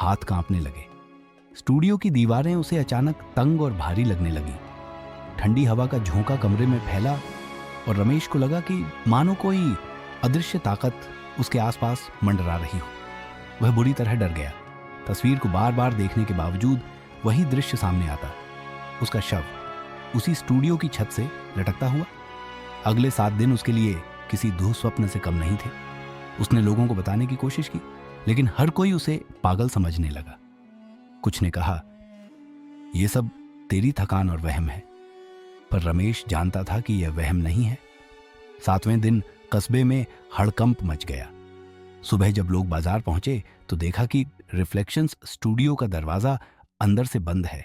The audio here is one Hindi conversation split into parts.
हाथ कांपने लगे। स्टूडियो की दीवारें उसे अचानक तंग और भारी लगने लगी। ठंडी हवा का झोंका कमरे में फैला और रमेश को लगा कि मानो कोई अदृश्य ताकत उसके आसपास मंडरा रही हो। वह बुरी तरह डर गया। तस्वीर को बार बार देखने के बावजूद वही दृश्य सामने आता, उसका शव उसी स्टूडियो की छत से लटकता हुआ। अगले 7 दिन उसके लिए किसी दुःस्वप्न से कम नहीं थे। उसने लोगों को बताने की कोशिश की, लेकिन हर कोई उसे पागल समझने लगा। कुछ ने कहा, यह सब तेरी थकान और वहम है, पर रमेश जानता था कि यह वहम नहीं है। 7वें दिन कस्बे में हड़कंप मच गया। सुबह जब लोग बाजार पहुंचे तो देखा कि रिफ्लेक्शंस स्टूडियो का दरवाजा अंदर से बंद है।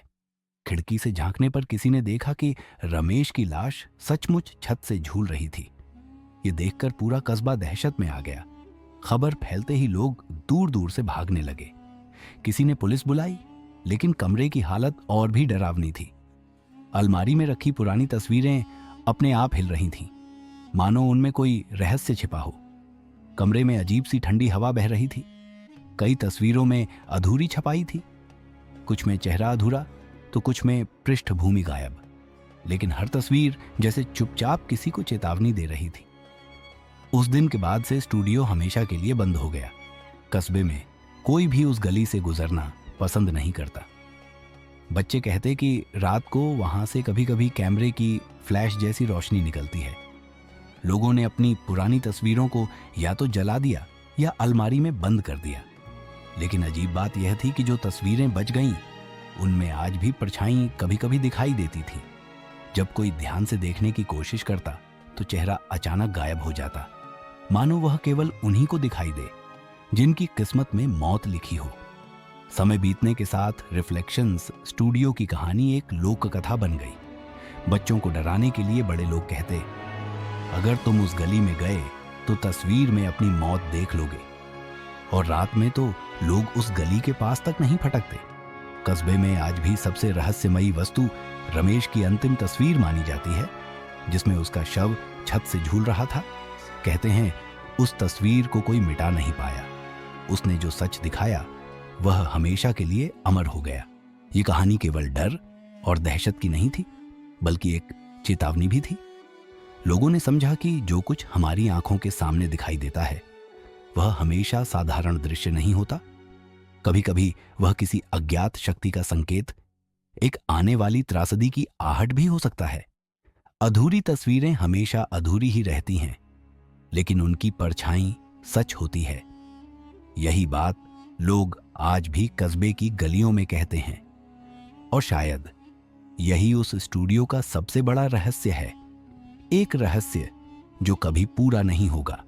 खिड़की से झांकने पर किसी ने देखा कि रमेश की लाश सचमुच छत से झूल रही थी। ये देखकर पूरा कस्बा दहशत में आ गया। खबर फैलते ही लोग दूर दूर से भागने लगे। किसी ने पुलिस बुलाई, लेकिन कमरे की हालत और भी डरावनी थी। अलमारी में रखी पुरानी तस्वीरें अपने आप हिल रही थीं, मानो उनमें कोई रहस्य छिपा हो। कमरे में अजीब सी ठंडी हवा बह रही थी। कई तस्वीरों में अधूरी छपाई थी, कुछ में चेहरा अधूरा तो कुछ में पृष्ठभूमि गायब। लेकिन हर तस्वीर जैसे चुपचाप किसी को चेतावनी दे रही थी। उस दिन के बाद से स्टूडियो हमेशा के लिए बंद हो गया। कस्बे में कोई भी उस गली से गुजरना पसंद नहीं करता। बच्चे कहते कि रात को वहां से कभी कभी कैमरे की फ्लैश जैसी रोशनी निकलती है। लोगों ने अपनी पुरानी तस्वीरों को या तो जला दिया या अलमारी में बंद कर दिया। लेकिन अजीब बात यह थी कि जो तस्वीरें बच गईं, उनमें आज भी परछाई कभी कभी दिखाई देती थी। जब कोई ध्यान से देखने की कोशिश करता तो चेहरा अचानक गायब हो जाता, मानो वह केवल उन्हीं को दिखाई दे जिनकी किस्मत में मौत लिखी हो। समय बीतने के साथ रिफ्लेक्शंस स्टूडियो की कहानी एक लोक कथा बन गई। बच्चों को डराने के लिए बड़े लोग कहते, अगर तुम उस गली में गए तो तस्वीर में अपनी मौत देख लोगे। और रात में तो लोग उस गली के पास तक नहीं फटकते। कस्बे में आज भी सबसे रहस्यमयी वस्तु रमेश की अंतिम तस्वीर मानी जाती है, जिसमें उसका शव छत से झूल रहा था। कहते हैं उस तस्वीर को कोई मिटा नहीं पाया। उसने जो सच दिखाया वह हमेशा के लिए अमर हो गया। ये कहानी केवल डर और दहशत की नहीं थी, बल्कि एक चेतावनी भी थी। लोगों ने समझा कि जो कुछ हमारी आंखों के सामने दिखाई देता है वह हमेशा साधारण दृश्य नहीं होता। कभी कभी वह किसी अज्ञात शक्ति का संकेत, एक आने वाली त्रासदी की आहट भी हो सकता है। अधूरी तस्वीरें हमेशा अधूरी ही रहती हैं, लेकिन उनकी परछाई सच होती है। यही बात लोग आज भी कस्बे की गलियों में कहते हैं, और शायद यही उस स्टूडियो का सबसे बड़ा रहस्य है। एक रहस्य जो कभी पूरा नहीं होगा,